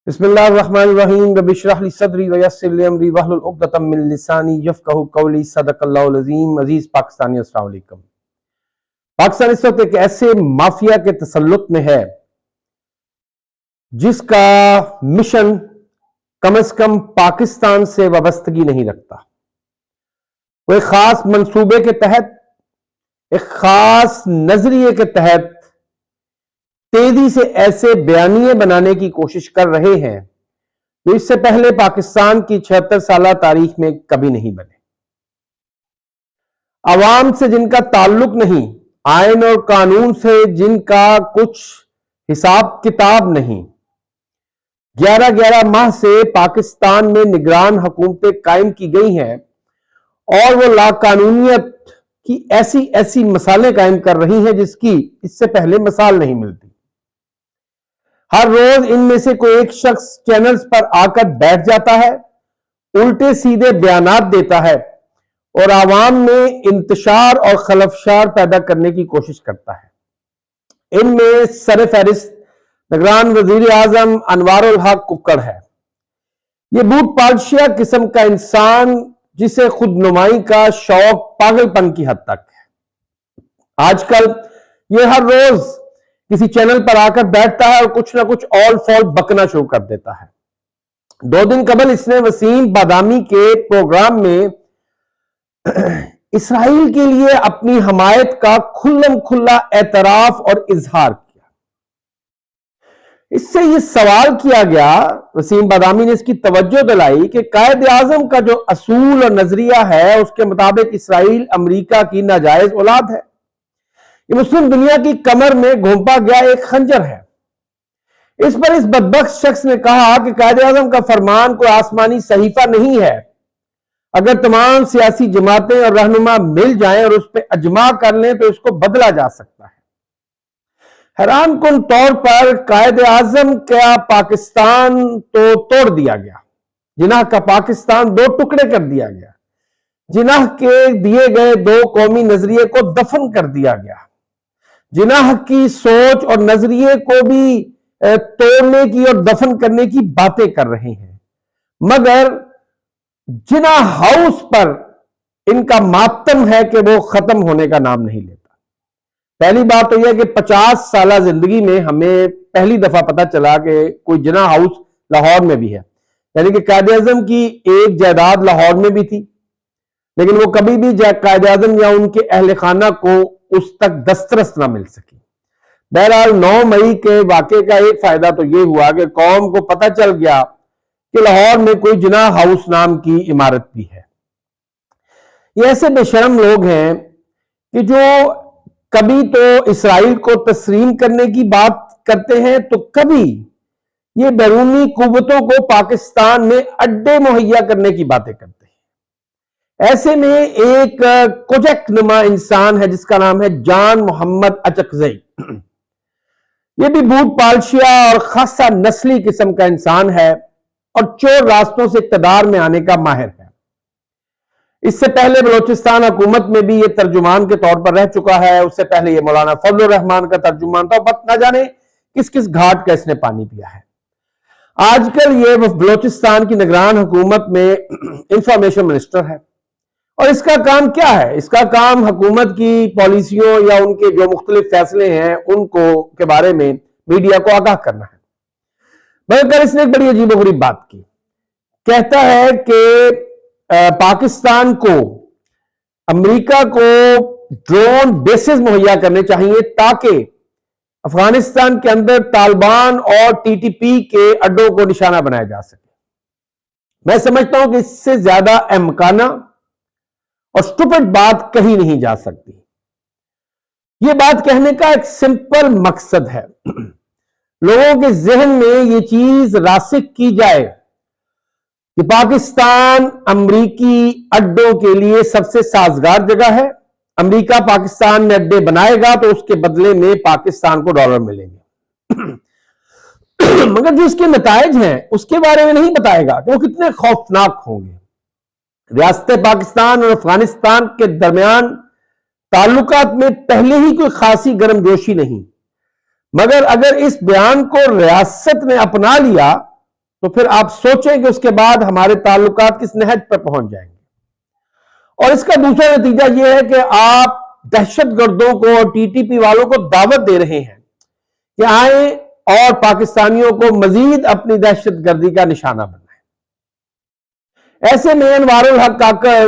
بسم اللہ الرحمن الرحیم رب اشرح لی صدری ویسر لی امری واحلل عقدۃ من لسانی یفقہوا قولی صدق اللہ العظیم۔ عزیز پاکستانی، السلام علیکم۔ پاکستان اس وقت ایک ایسے مافیا کے تسلط میں ہے جس کا مشن کم از کم پاکستان سے وابستگی نہیں رکھتا۔ وہ ایک خاص منصوبے کے تحت، ایک خاص نظریے کے تحت تیزی سے ایسے بیانیے بنانے کی کوشش کر رہے ہیں جو اس سے پہلے پاکستان کی 76 سالہ تاریخ میں کبھی نہیں بنے۔ عوام سے جن کا تعلق نہیں، آئین اور قانون سے جن کا کچھ حساب کتاب نہیں، 11 ماہ سے پاکستان میں نگران حکومتیں قائم کی گئی ہیں اور وہ لاقانونیت کی ایسی مثالیں قائم کر رہی ہیں جس کی اس سے پہلے مثال نہیں ملتی۔ ہر روز ان میں سے کوئی ایک شخص چینلز پر آ کر بیٹھ جاتا ہے، الٹے سیدھے بیانات دیتا ہے اور عوام میں انتشار اور خلفشار پیدا کرنے کی کوشش کرتا ہے۔ ان میں سر فہرست نگران وزیر اعظم انوار الحق ککڑ ہے۔ یہ بھوت پالشیا قسم کا انسان جسے خود نمائی کا شوق پاگل پن کی حد تک ہے۔ آج کل یہ ہر روز کسی چینل پر آ کر بیٹھتا ہے اور کچھ نہ کچھ آل فال بکنا شروع کر دیتا ہے۔ 2 دن قبل اس نے وسیم بادامی کے پروگرام میں اسرائیل کے لیے اپنی حمایت کا کھلم کھلا اعتراف اور اظہار کیا۔ اس سے یہ سوال کیا گیا، وسیم بادامی نے اس کی توجہ دلائی کہ قائد اعظم کا جو اصول اور نظریہ ہے اس کے مطابق اسرائیل امریکہ کی ناجائز اولاد ہے۔ یہ مسلم دنیا کی کمر میں گھونپا گیا ایک خنجر ہے۔ اس پر اس بدبخت شخص نے کہا کہ قائد اعظم کا فرمان کوئی آسمانی صحیفہ نہیں ہے۔ اگر تمام سیاسی جماعتیں اور رہنما مل جائیں اور اس پہ اجماع کر لیں تو اس کو بدلا جا سکتا ہے۔ حیران کن طور پر قائد اعظم کا پاکستان تو توڑ دیا گیا، جناح کا پاکستان 2 ٹکڑے کر دیا گیا، جناح کے دیے گئے 2 قومی نظریے کو دفن کر دیا گیا، جناح کی سوچ اور نظریے کو بھی توڑنے کی اور دفن کرنے کی باتیں کر رہے ہیں، مگر جناح ہاؤس پر ان کا ماتم ہے کہ وہ ختم ہونے کا نام نہیں لیتا۔ پہلی بات تو یہ کہ 50 سالہ زندگی میں ہمیں پہلی دفعہ پتا چلا کہ کوئی جناح ہاؤس لاہور میں بھی ہے، یعنی کہ قائد اعظم کی ایک جائیداد لاہور میں بھی تھی، لیکن وہ کبھی بھی قائد اعظم یا ان کے اہل خانہ کو اس تک دسترس نہ مل سکی۔ بہرحال 9 مئی کے واقعے کا ایک فائدہ تو یہ ہوا کہ قوم کو پتہ چل گیا کہ لاہور میں کوئی جناح ہاؤس نام کی عمارت بھی ہے۔ یہ ایسے بے شرم لوگ ہیں کہ جو کبھی تو اسرائیل کو تسلیم کرنے کی بات کرتے ہیں تو کبھی یہ بیرونی قوتوں کو پاکستان میں اڈے مہیا کرنے کی باتیں کرتے ہیں۔ ایسے میں ایک کوجک نما انسان ہے جس کا نام ہے جان محمد اچکزئی۔ یہ بھی بھوت پالشیا اور خاصا نسلی قسم کا انسان ہے اور چور راستوں سے اقتدار میں آنے کا ماہر ہے۔ اس سے پہلے بلوچستان حکومت میں بھی یہ ترجمان کے طور پر رہ چکا ہے، اس سے پہلے یہ مولانا فضل الرحمان کا ترجمان تھا، بس نہ جانے کس کس گھاٹ کا اس نے پانی پیا ہے۔ آج کل یہ بلوچستان کی نگران حکومت میں انفارمیشن منسٹر ہے، اور اس کا کام کیا ہے؟ اس کا کام حکومت کی پالیسیوں یا ان کے جو مختلف فیصلے ہیں ان کو کے بارے میں میڈیا کو آگاہ کرنا ہے۔ مگر اس نے ایک بڑی عجیب و غریب بات کی، کہتا ہے کہ پاکستان کو امریکہ کو ڈرون بیسز مہیا کرنے چاہیے تاکہ افغانستان کے اندر طالبان اور ٹی ٹی پی کے اڈوں کو نشانہ بنایا جا سکے۔ میں سمجھتا ہوں کہ اس سے زیادہ احمقانہ اور سٹوپڈ بات کہیں نہیں جا سکتی۔ یہ بات کہنے کا ایک سمپل مقصد ہے، لوگوں کے ذہن میں یہ چیز راسخ کی جائے کہ پاکستان امریکی اڈوں کے لیے سب سے سازگار جگہ ہے، امریکہ پاکستان میں اڈے بنائے گا تو اس کے بدلے میں پاکستان کو ڈالر ملیں گے، مگر جو اس کے نتائج ہیں اس کے بارے میں نہیں بتائے گا کہ وہ کتنے خوفناک ہوں گے۔ ریاست پاکستان اور افغانستان کے درمیان تعلقات میں پہلے ہی کوئی خاصی گرم جوشی نہیں، مگر اگر اس بیان کو ریاست نے اپنا لیا تو پھر آپ سوچیں کہ اس کے بعد ہمارے تعلقات کس نہج پر پہنچ جائیں گے۔ اور اس کا دوسرا نتیجہ یہ ہے کہ آپ دہشت گردوں کو اور ٹی ٹی پی والوں کو دعوت دے رہے ہیں کہ آئیں اور پاکستانیوں کو مزید اپنی دہشت گردی کا نشانہ بنائیں۔ ایسے میں انوار الحق کاکڑ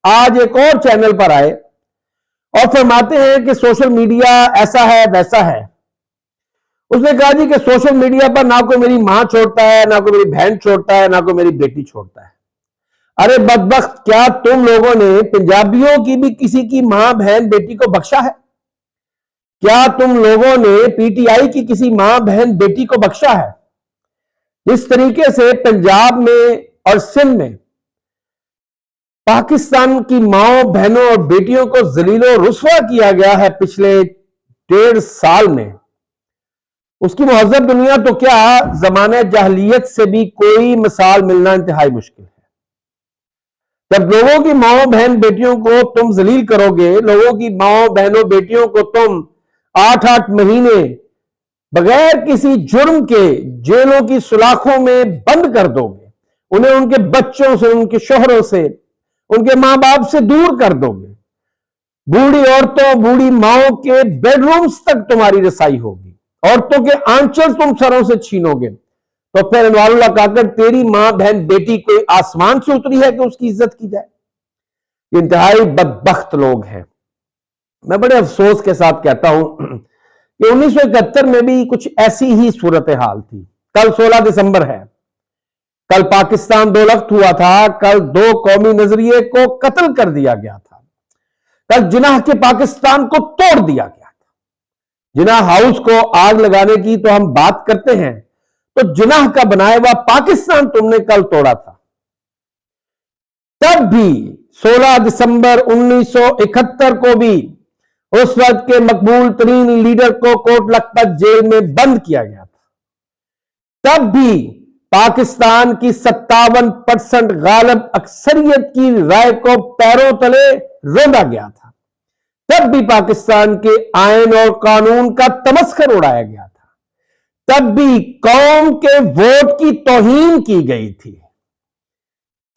آج ایک اور چینل پر آئے اور فرماتے ہیں کہ سوشل میڈیا ایسا ہے ویسا ہے۔ اس نے کہا جی کہ سوشل میڈیا پر نہ کوئی میری ماں چھوڑتا ہے، نہ کوئی میری بہن چھوڑتا ہے، نہ کوئی میری بیٹی چھوڑتا ہے۔ ارے بدبخت، کیا تم لوگوں نے پنجابیوں کی بھی کسی کی ماں بہن بیٹی کو بخشا ہے؟ کیا تم لوگوں نے پی ٹی آئی کی کسی ماں بہن بیٹی کو بخشا ہے؟ جس طریقے سے پنجاب میں اور سندھ میں پاکستان کی ماؤں بہنوں اور بیٹیوں کو ذلیل و رسوا کیا گیا ہے پچھلے 1.5 سال میں، اس کی مہذب دنیا تو کیا زمانہ جاہلیت سے بھی کوئی مثال ملنا انتہائی مشکل ہے۔ جب لوگوں کی ماؤں بہن بیٹیوں کو تم ذلیل کرو گے، لوگوں کی ماؤں بہنوں بیٹیوں کو تم 8 مہینے بغیر کسی جرم کے جیلوں کی سلاخوں میں بند کر دو گے، انہیں ان کے بچوں سے، ان کے شوہروں سے، ان کے ماں باپ سے دور کر دو گے، بوڑھی عورتوں، بوڑھی ماؤں کے بیڈ رومز تک تمہاری رسائی ہوگی، عورتوں کے آنچل تم سروں سے چھینو گے، تو پھر انوار اللہ کاکڑ تیری ماں بہن بیٹی کوئی آسمان سے اتری ہے کہ اس کی عزت کی جائے؟ یہ انتہائی بدبخت لوگ ہیں۔ میں بڑے افسوس کے ساتھ کہتا ہوں کہ 1971 میں بھی کچھ ایسی ہی صورتحال تھی۔ کل 16 دسمبر ہے، کل پاکستان دو لخت ہوا تھا، کل 2 قومی نظریے کو قتل کر دیا گیا تھا، کل جناح کے پاکستان کو توڑ دیا گیا تھا۔ جناح ہاؤس کو آگ لگانے کی تو ہم بات کرتے ہیں، تو جناح کا بنایا ہوا پاکستان تم نے کل توڑا تھا۔ تب بھی 16 دسمبر 1971 کو بھی اس وقت کے مقبول ترین لیڈر کو کوٹ لکھپت جیل میں بند کیا گیا تھا۔ تب بھی پاکستان کی 57% غالب اکثریت کی رائے کو پیروں تلے روندا گیا تھا۔ تب بھی پاکستان کے آئین اور قانون کا تمسخر اڑایا گیا تھا۔ تب بھی قوم کے ووٹ کی توہین کی گئی تھی۔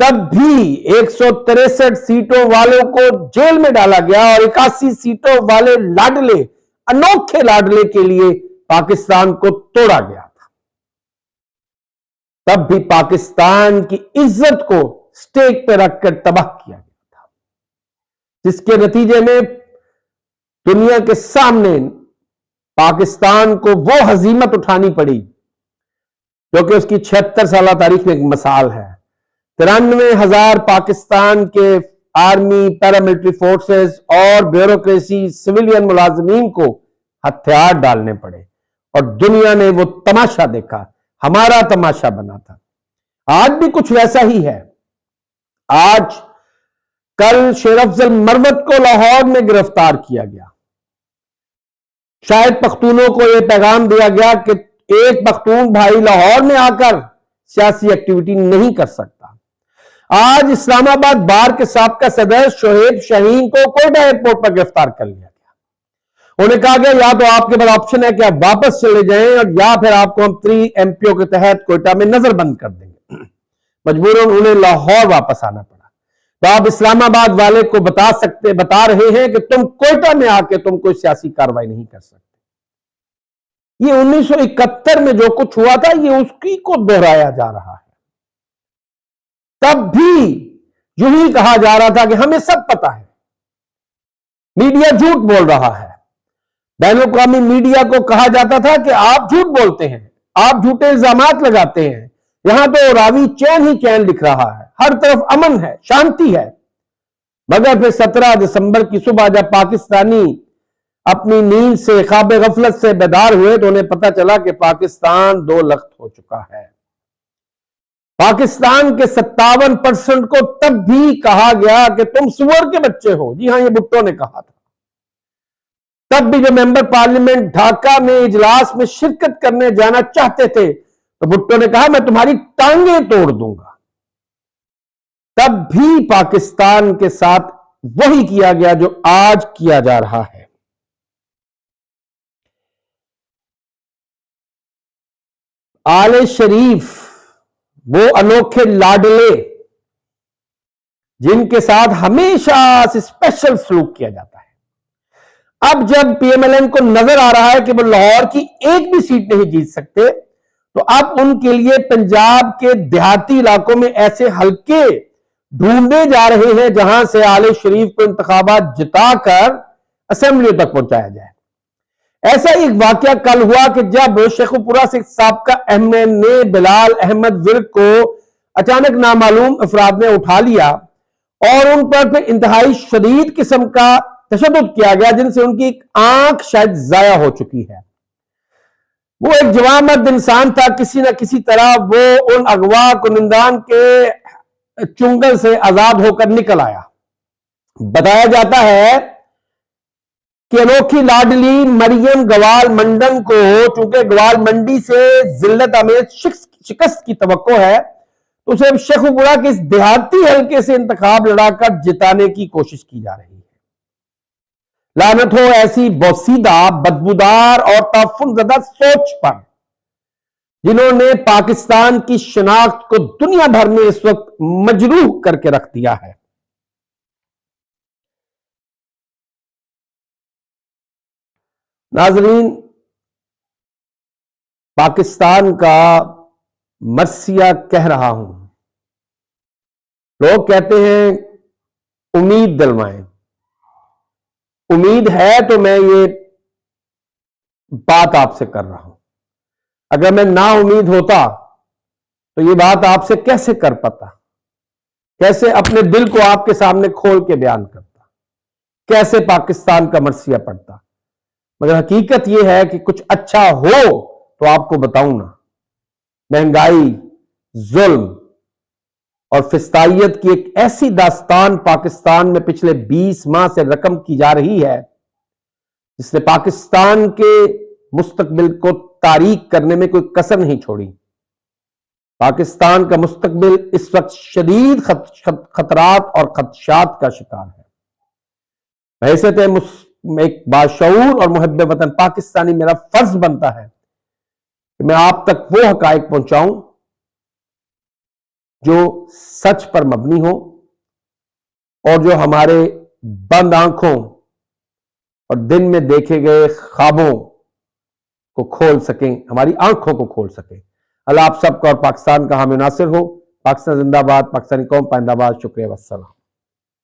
تب بھی 163 سیٹوں والوں کو جیل میں ڈالا گیا اور 81 سیٹوں والے لاڈلے، انوکھے لاڈلے کے لیے پاکستان کو توڑا گیا تھا۔ تب بھی پاکستان کی عزت کو سٹیک پہ رکھ کر تباہ کیا گیا تھا، جس کے نتیجے میں دنیا کے سامنے پاکستان کو وہ ہزیمت اٹھانی پڑی جو کہ اس کی 76 سالہ تاریخ میں ایک مثال ہے۔ 93,000 پاکستان کے آرمی، پیراملٹری فورسز اور بیوروکریسی، سویلین ملازمین کو ہتھیار ڈالنے پڑے اور دنیا نے وہ تماشا دیکھا، ہمارا تماشا بنا تھا۔ آج بھی کچھ ویسا ہی ہے۔ آج کل شیر افضل مروت کو لاہور میں گرفتار کیا گیا۔ شاید پختونوں کو یہ پیغام دیا گیا کہ ایک پختون بھائی لاہور میں آ کر سیاسی ایکٹیویٹی نہیں کر سکتا۔ آج اسلام آباد بار کے سابقہ صدر شعیب شاہین کو کوئٹہ ایئرپورٹ پر گرفتار کر لیا گیا۔ انہیں کہا گیا یا تو آپ کے پاس آپشن ہے کہ آپ واپس چلے جائیں اور یا پھر آپ کو ہم 3 MPO کے تحت کوئٹہ میں نظر بند کر دیں گے۔ مجبوراً انہیں لاہور واپس آنا پڑا۔ تو آپ اسلام آباد والے کو بتا رہے ہیں کہ تم کوئٹہ میں آ کے تم کوئی سیاسی کارروائی نہیں کر سکتے۔ یہ 1971 میں جو کچھ ہوا تھا یہ اس کی کو دہرایا جا رہا ہے۔ تب بھی یوں ہی کہا جا رہا تھا کہ ہمیں سب پتا ہے، میڈیا جھوٹ بول رہا ہے۔ بین الاقوامی میڈیا کو کہا جاتا تھا کہ آپ جھوٹ بولتے ہیں، آپ جھوٹے الزامات لگاتے ہیں، یہاں تو راوی چین ہی چین لکھ رہا ہے، ہر طرف امن ہے، شانتی ہے۔ مگر پھر 17 دسمبر کی صبح جب پاکستانی اپنی نیند سے، خواب غفلت سے بیدار ہوئے تو انہیں پتا چلا کہ پاکستان 2 لخت ہو چکا ہے۔ پاکستان کے 57% کو تب بھی کہا گیا کہ تم سور کے بچے ہو۔ جی ہاں، یہ بھٹو نے کہا تھا۔ تب بھی جو ممبر پارلیمنٹ ڈھاکہ میں اجلاس میں شرکت کرنے جانا چاہتے تھے تو بھٹو نے کہا میں تمہاری ٹانگیں توڑ دوں گا۔ تب بھی پاکستان کے ساتھ وہی کیا گیا جو آج کیا جا رہا ہے۔ آل شریف وہ انوکھے لاڈلے جن کے ساتھ ہمیشہ سے اسپیشل سلوک کیا جاتا ہے، اب جب پی ایم ایل این کو نظر آ رہا ہے کہ وہ لاہور کی ایک بھی سیٹ نہیں جیت سکتے، تو اب ان کے لیے پنجاب کے دیہاتی علاقوں میں ایسے حلقے ڈھونڈے جا رہے ہیں جہاں سے آل شریف کو انتخابات جتا کر اسمبلیوں تک پہنچایا جائے۔ ایسا ایک واقعہ کل ہوا کہ جب شیخو پورہ سے سابقہ ایم این اے بلال احمد ورک کو اچانک نامعلوم افراد نے اٹھا لیا اور ان پر پھر انتہائی شدید قسم کا تشدد کیا گیا، جن سے ان کی ایک آنکھ شاید ضائع ہو چکی ہے۔ وہ ایک جوان مرد انسان تھا، کسی نہ کسی طرح وہ ان اغوا کنندگان کے چنگل سے آزاد ہو کر نکل آیا۔ بتایا جاتا ہے کہ انوکھی لاڈلی مریم گوال منڈن کو چونکہ گوال منڈی سے ذلت آمیز شکست کی توقع ہے، تو اسے شیخو پورہ کے اس دیہاتی حلقے سے انتخاب لڑا کر جتانے کی کوشش کی جا رہی ہے۔ لعنت ہو ایسی بوسیدہ، بدبودار اور تعفن زدہ سوچ پر، جنہوں نے پاکستان کی شناخت کو دنیا بھر میں اس وقت مجروح کر کے رکھ دیا ہے۔ ناظرین، پاکستان کا مرثیہ کہہ رہا ہوں، لوگ کہتے ہیں امید دلوائیں، امید ہے تو میں یہ بات آپ سے کر رہا ہوں۔ اگر میں نا امید ہوتا تو یہ بات آپ سے کیسے کر پاتا، کیسے اپنے دل کو آپ کے سامنے کھول کے بیان کرتا، کیسے پاکستان کا مرثیہ پڑھتا۔ مگر حقیقت یہ ہے کہ کچھ اچھا ہو تو آپ کو بتاؤں نا۔ مہنگائی، ظلم اور فسطائیت کی ایک ایسی داستان پاکستان میں پچھلے 20 ماہ سے رقم کی جا رہی ہے جس نے پاکستان کے مستقبل کو تاریک کرنے میں کوئی کسر نہیں چھوڑی۔ پاکستان کا مستقبل اس وقت شدید خطرات اور خدشات کا شکار ہے۔ بحیثیت ایک باشعور اور محب وطن پاکستانی میرا فرض بنتا ہے کہ میں آپ تک وہ حقائق پہنچاؤں جو سچ پر مبنی ہو اور جو ہمارے بند آنکھوں اور دن میں دیکھے گئے خوابوں کو کھول سکیں، ہماری آنکھوں کو کھول سکیں۔ اللہ آپ سب کا اور پاکستان کا حامی ناصر ہو۔ پاکستان زندہ باد، پاکستانی قوم پائندہ باد۔ شکریہ والسلام۔